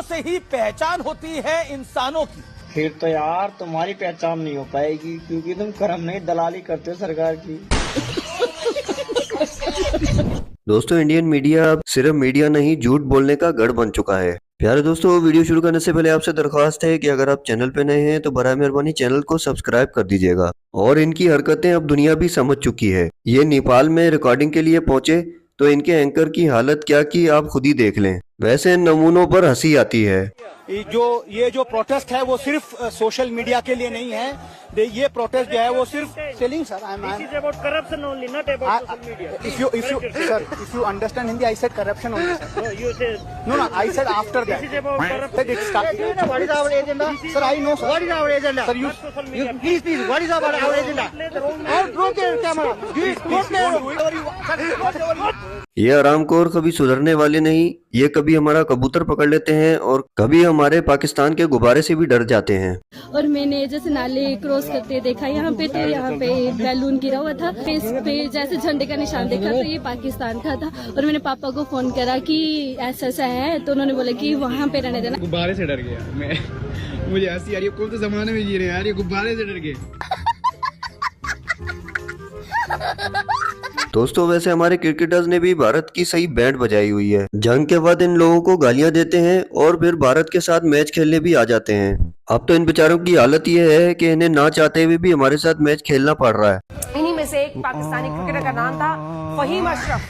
से ही पहचान होती है इंसानों की। फिर तो यार तुम्हारी पहचान नहीं हो पाएगी, क्योंकि तुम कर्म नहीं दलाली करते हो सरकार की। दोस्तों, इंडियन मीडिया अब सिर्फ मीडिया नहीं, झूठ बोलने का गढ़ बन चुका है। प्यारे दोस्तों, वीडियो शुरू करने से पहले आपसे दरख्वास्त है कि अगर आप चैनल पे नए हैं तो बराए मेहरबानी चैनल को सब्सक्राइब कर दीजिएगा। और इनकी हरकतें अब दुनिया भी समझ चुकी है। ये नेपाल में रिकॉर्डिंग के लिए पहुंचे तो इनके एंकर की हालत क्या की आप खुद ही देख लें। वैसे इन नमूनों पर हंसी आती है। ये जो प्रोटेस्ट है वो सिर्फ सोशल मीडिया के लिए नहीं है। ये प्रोटेस्ट जो है वो सिर्फ selling sir, This is about corruption only, not about social media. if you understand Hindi, I said corruption only, sir. No, you said. No, I said after that. This is about corruption. It started. What is our agenda? Sir, I know, sir. What is our agenda? Sir, you Social media. please, what is our agenda? Broke your camera. ये आरामखोर कभी सुधरने वाले नहीं। ये कभी हमारा कबूतर पकड़ लेते हैं और कभी हमारे पाकिस्तान के गुब्बारे से भी डर जाते हैं। और मैंने जैसे नाले क्रॉस करते देखा यहाँ पे, तो यहाँ पे बैलून गिरा हुआ था, इस पे जैसे झंडे का निशान देखा तो ये पाकिस्तान का था। और मैंने पापा को फोन करा कि ऐसा ऐसा है, तो उन्होंने बोला कि वहाँ पे रहने देना। गुब्बारे से डर गया मैं। मुझे हंसी आ रही है, कौन से जमाने में जी रहे हैं यार, ये गुब्बारे से डर गए। दोस्तों, वैसे हमारे क्रिकेटर्स ने भी भारत की सही बैंड बजाई हुई है। जंग के बाद इन लोगों को गालियां देते हैं और फिर भारत के साथ मैच खेलने भी आ जाते हैं। अब तो इन बेचारों की हालत ये है कि इन्हें ना चाहते हुए भी हमारे साथ मैच खेलना पड़ रहा है। इन्हीं में से एक पाकिस्तानी क्रिकेटर का नाम था फहीम अशरफ,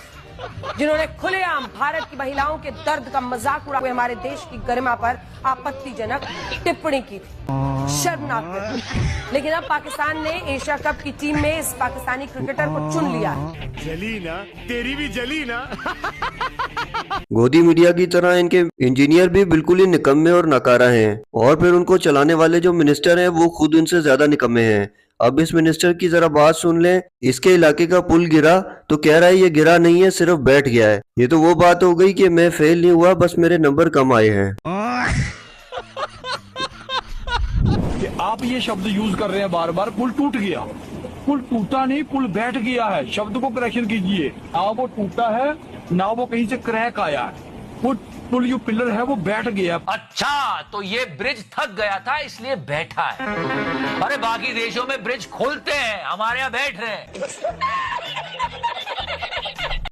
जिन्होंने खुलेआम भारत की महिलाओं के दर्द का मजाक उड़ा हुए हमारे देश की गरिमा पर आपत्तिजनक टिप्पणी की थी। शर्मनाक। लेकिन अब पाकिस्तान ने एशिया कप की टीम में इस पाकिस्तानी क्रिकेटर को चुन लिया है। जली ना, तेरी भी जली ना। गोदी मीडिया की तरह इनके इंजीनियर भी बिल्कुल ही निकम्मे और नकारा हैं। और फिर उनको चलाने वाले जो मिनिस्टर हैं वो खुद इनसे ज्यादा निकम्मे हैं। अब इस मिनिस्टर की जरा बात सुन लें। इसके इलाके का पुल गिरा तो कह रहा है ये गिरा नहीं है, सिर्फ बैठ गया है। ये तो वो बात हो गई कि मैं फेल नहीं हुआ, बस मेरे नंबर कम आए हैं। कि आप ये शब्द यूज कर रहे हैं बार बार, पुल टूट गया। पुल टूटा नहीं, पुल बैठ गया है। शब्द को करेक्शन कीजिए। ना वो टूटा है ना वो कहीं से क्रैक आया है। पुल जो पिलर है वो बैठ गया। अच्छा, तो ये ब्रिज थक गया था इसलिए बैठा है। अरे बाकी देशों में ब्रिज खोलते हैं, हमारे यहाँ बैठ रहे हैं।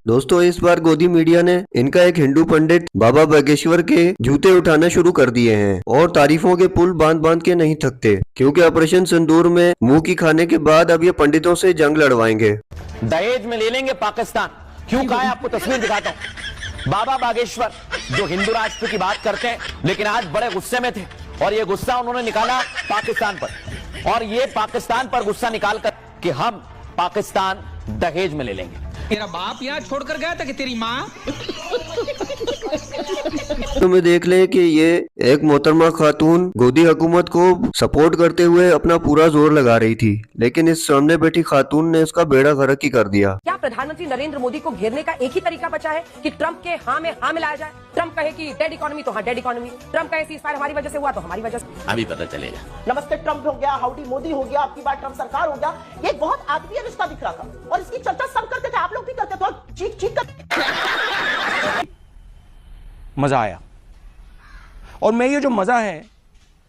दोस्तों, इस बार गोदी मीडिया ने इनका एक हिंदू पंडित बाबा बागेश्वर के जूते उठाना शुरू कर दिए हैं और तारीफों के पुल बांध बांध के नहीं थकते, क्योंकि ऑपरेशन सिंदूर में मुंह की खाने के बाद अब ये पंडितों से जंग लड़वाएंगे। दहेज में ले लेंगे पाकिस्तान। क्यों कहा है, आपको तस्वीर दिखाता हूँ। बाबा बागेश्वर जो हिंदू राष्ट्र की बात करते हैं, लेकिन आज बड़े गुस्से में थे और ये गुस्सा उन्होंने निकाला पाकिस्तान पर। और ये पाकिस्तान पर गुस्सा निकाल कर कि हम पाकिस्तान दहेज में ले लेंगे। तेरा बाप यहाँ छोड़कर गया था कि तेरी माँ? तो मैं देख ले कि ये एक मोहतरमा खातून गोदी हुकूमत को सपोर्ट करते हुए अपना पूरा जोर लगा रही थी, लेकिन इस सामने बैठी खातून ने इसका बेड़ा गर्क ही कर दिया। क्या प्रधानमंत्री नरेंद्र मोदी को घेरने का एक ही तरीका बचा है कि ट्रंप के हाँ में हाँ मिलाया जाए? ट्रंप कहे कि डेड इकोनॉमी तो हाँ डेड इकोनॉमी, ट्रंप कहे सीज़फायर हमारी वजह से हुआ तो हमारी वजह से। अभी पता चलेगा। नमस्ते ट्रंप हो गया, हाउडी मोदी हो गया, आपकी बात ट्रंप सरकार हो गया। ये बहुत आत्मीय रिश्ता दिख रहा था और इसकी चर्चा सब करते थे, आप लोग भी करते थे, चीख चीख कर मजा आया। और मैं ये जो मजा है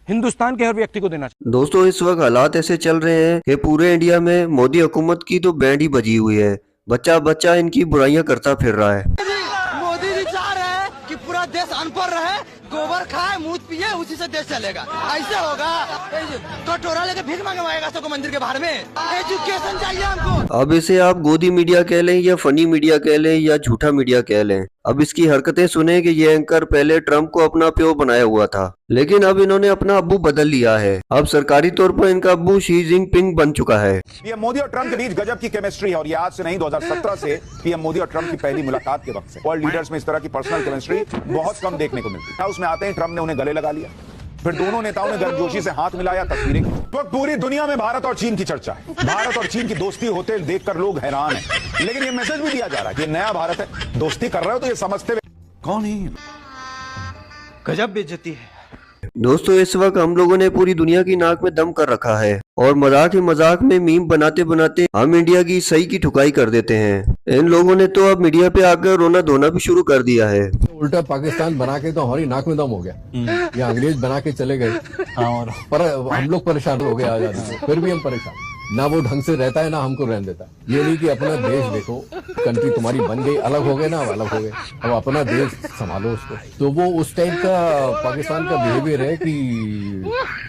हिंदुस्तान के हर व्यक्ति को देना चाहिए। दोस्तों, इस वक्त हालात ऐसे चल रहे हैं कि पूरे इंडिया में मोदी हुकूमत की तो बैंड ही बजी हुई है। बच्चा बच्चा इनकी बुराइयां करता फिर रहा है। मोदी जी चाह रहे हैं कि पूरा देश अनपढ़ रहे, गोबर खाए, मूत पिए, उसी से देश चलेगा। ऐसे होगा? कटोरा लेके भीख मांगवाएगा सबको मंदिर के बाहर में। एजुकेशन चाहिए हमको। अब इसे आप गोदी मीडिया कह लें या फनी मीडिया कह लें या झूठा मीडिया कह लें, अब इसकी हरकतें सुने कि ये एंकर पहले ट्रंप को अपना प्यो बनाया हुआ था, लेकिन अब इन्होंने अपना अब्बू बदल लिया है। अब सरकारी तौर पर इनका अब्बू शी जिनपिंग बन चुका है। पीएम मोदी और ट्रंप के बीच गजब की केमिस्ट्री है और ये आज से नहीं 2017 से पीएम मोदी और ट्रंप की पहली मुलाकात के वक्त से। वर्ल्ड लीडर्स में इस तरह की पर्सनल केमिस्ट्री बहुत कम देखने को मिलती है। उसमें आते ही ट्रंप ने उन्हें गले लगा लिया, फिर दोनों नेताओं ने गर्मजोशी से हाथ मिलाया, तस्वीरें। तो पूरी दुनिया में भारत और चीन की चर्चा है। भारत और चीन की दोस्ती होते देखकर लोग हैरान हैं, लेकिन ये मैसेज भी दिया जा रहा है कि ये नया भारत है। दोस्ती कर रहे हो तो ये समझते हुए कौन है? गजब बेइज्जती है। दोस्तों इस वक्त हम लोगों ने पूरी दुनिया की नाक में दम कर रखा है और मजाक ही मजाक में मीम बनाते बनाते हम इंडिया की सही की ठुकाई कर देते हैं। इन लोगों ने तो अब मीडिया पे आकर रोना धोना भी शुरू कर दिया है। उल्टा पाकिस्तान बना के तो हमारी नाक में दम हो गया, या अंग्रेज बना के चले गए और पर हम लोग परेशान हो गए आजादी से, फिर भी हम परेशान। ना वो ढंग से रहता है ना हमको रहने देता। ये नहीं कि अपना देश देखो, कंट्री तुम्हारी बन गई, अलग हो गए ना, अलग हो गए, अब अपना देश संभालो उसको। तो वो उस टाइप का पाकिस्तान का बिहेवियर है कि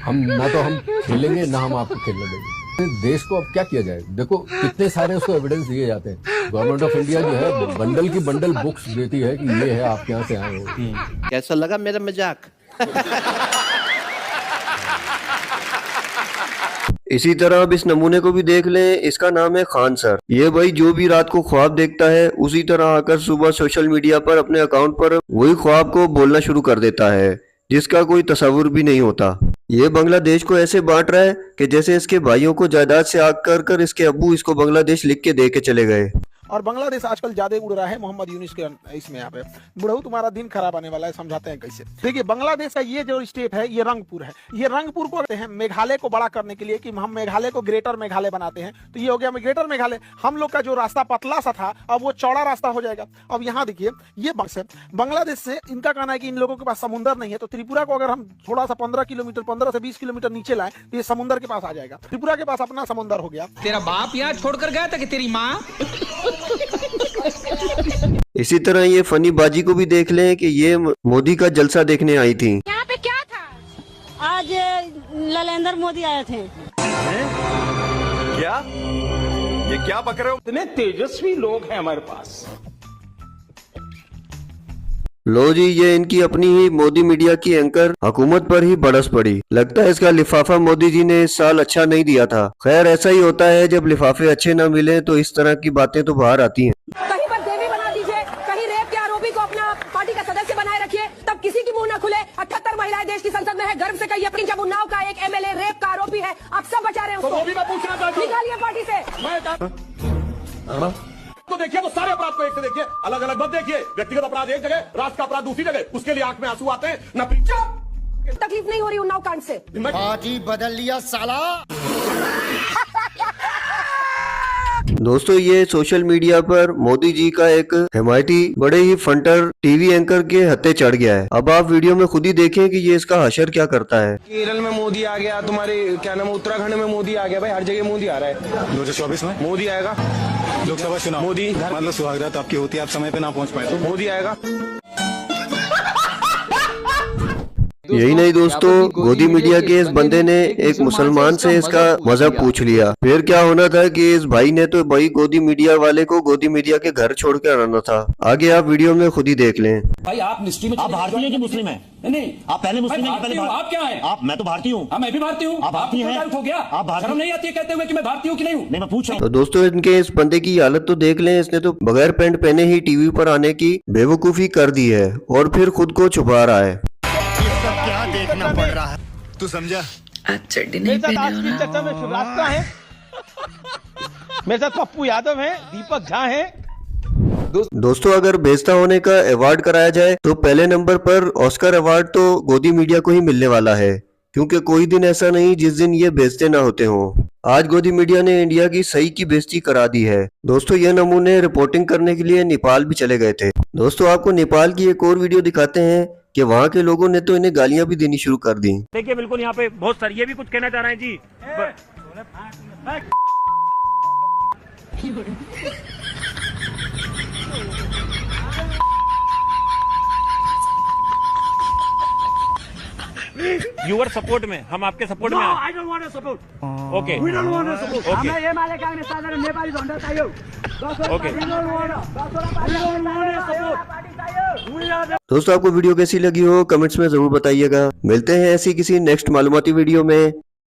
हम ना तो हम खेलेंगे ना हम आपको खेलने देंगे। देश को अब क्या किया जाए, देखो कितने सारे उसको एविडेंस दिए जाते हैं। गवर्नमेंट ऑफ इंडिया जो है बंडल की बंडल बुक्स देती है कि ये है आप यहाँ से आए हो। कैसा लगा मेरा मजाक? इसी तरह अब इस नमूने को भी देख लें। इसका नाम है खान सर। ये भाई जो भी रात को ख्वाब देखता है उसी तरह आकर सुबह सोशल मीडिया पर अपने अकाउंट पर वही ख्वाब को बोलना शुरू कर देता है जिसका कोई तस्वुर भी नहीं होता। ये बांग्लादेश को ऐसे बांट रहा है कि जैसे इसके भाइयों को जायदाद से आग कर इसके अब्बू इसको बांग्लादेश लिख के दे के चले गए। और बांग्लादेश आजकल ज्यादा उड़ रहा है मोहम्मद यूनिस के इसमें। यहाँ पे बुढ़ऊ तुम्हारा दिन खराब आने वाला है, समझाते हैं कैसे। देखिए बांग्लादेश का ये जो स्टेट है ये रंगपुर है। ये रंगपुर को कहते हैं मेघालय को बड़ा करने के लिए कि हम मेघालय को ग्रेटर मेघालय बनाते हैं। तो ये हो गया ग्रेटर मेघालय। हम लोग का जो रास्ता पतला सा था अब वो चौड़ा रास्ता हो जाएगा। अब यहाँ देखिए ये बांग्लादेश से इनका कहना है कि इन लोगों के पास समुद्र नहीं है, तो त्रिपुरा को अगर हम थोड़ा सा 15 किलोमीटर 15 से 20 किलोमीटर नीचे लाए तो ये समुद्र के पास आ जाएगा। त्रिपुरा के पास अपना समुद्र हो गया। तेरा बाप यहाँ छोड़कर गया था कि तेरी माँ? इसी तरह ये फनी बाजी को भी देख लें कि ये मोदी का जलसा देखने आई थी। यहाँ पे क्या था? आज नरेंद्र मोदी आए थे। क्या ये क्या बक रहे हो? इतने तेजस्वी लोग हैं हमारे पास। लो जी, ये इनकी अपनी ही मोदी मीडिया की एंकर हुकूमत पर ही बरस पड़ी। लगता है इसका लिफाफा मोदी जी ने इस साल अच्छा नहीं दिया था। खैर ऐसा ही होता है, जब लिफाफे अच्छे न मिले तो इस तरह की बातें तो बाहर आती हैं। कहीं पर देवी बना दीजिए, कहीं रेप के आरोपी को अपना पार्टी का सदस्य बनाए रखिए, तब किसी की मुंह न खुले। 78 महिलाएं देश की संसद में है, गर्व से कहिए अपनी। जब उन्नाव का एक एमएलए रेप का आरोपी है, आप सब बचा रहे हैं उसको, निकालिए पार्टी से। तो देखिए तो सारे अपराध को एक से देखिए, अलग अलग मत देखिए। व्यक्तिगत अपराध एक जगह, राष्ट्र का अपराध दूसरी जगह, उसके लिए आंख में आंसू आते हैं न। तकलीफ नहीं हो रही उन्नाव कांड से? पार्टी बदल लिया साला। दोस्तों ये सोशल मीडिया पर मोदी जी का एक हिमायती बड़े ही फंटर टीवी एंकर के हत्थे चढ़ गया है। अब आप वीडियो में खुद ही देखें कि ये इसका हशर क्या करता है। केरल में मोदी आ गया, तुम्हारे क्या नाम, उत्तराखंड में मोदी आ गया। भाई हर जगह मोदी आ रहा है। 2024 में मोदी आएगा। लोकसभा चुनाव मोदी मतलब सुहागरात आपकी होती है, आप समय पे ना पहुंच पाए तो मोदी आएगा। यही नहीं दोस्तों, गोदी मीडिया के इस बंदे ने एक मुसलमान से इसका मजहब पूछ लिया। फिर क्या होना था कि इस भाई ने तो भाई गोदी मीडिया वाले को गोदी मीडिया के घर छोड़ कर आना था। आगे आप वीडियो में खुद ही देख लें। भाई आप मिस्ट्री में, आप भारतीय हैं कि मुस्लिम हैं? नहीं, आप पहले मुस्लिम हैं कि पहले आप क्या हैं? आप, मैं तो भारतीय हूँ। मैं भी भारतीय हूँ। आप भारतीय हैं? हो गया, आप भारतीय नहीं आती है कहते हुए कि मैं भारतीय हूँ कि नहीं हूँ? नहीं, मैं पूछ रहा हूँ। तो दोस्तों इनके इस बंदे की हालत तो देख लें। इसने तो बगैर पैंट पहने ही टीवी पर आने की बेवकूफी कर दी है और फिर खुद को छुपा रहा है। क्या देखना पड़ रहा है, तू समझा? मेरे साथ आज की चर्चा में शिवराज है, मेरे साथ पप्पू यादव है, दीपक झा है। दोस्तों अगर बेइज्जत होने का अवार्ड कराया जाए तो पहले नंबर पर ऑस्कर अवार्ड तो गोदी मीडिया को ही मिलने वाला है, क्योंकि कोई दिन ऐसा नहीं जिस दिन ये बेइज्जत ना होते हों। आज गोदी मीडिया ने इंडिया की सही की बेइज्जती करा दी है। दोस्तों ये नमूने रिपोर्टिंग करने के लिए नेपाल भी चले गए थे। दोस्तों आपको नेपाल की एक और वीडियो दिखाते हैं कि वहाँ के लोगों ने तो इन्हें गालियां भी देनी शुरू कर दी। देखिए बिल्कुल यहाँ पे बहुत सारी, ये भी कुछ कहना चाह रहे हैं जी। यूर सपोर्ट में, हम आपके सपोर्ट में। I don't want support. Okay, we don't want support. Okay, हमें ये माले कांग्रेस साधारण नेपाली झंडा चाहिए। ओके, दोस्तों आपको वीडियो कैसी लगी हो कमेंट्स में जरूर बताइएगा। मिलते हैं ऐसी किसी नेक्स्ट मालूमाती वीडियो में।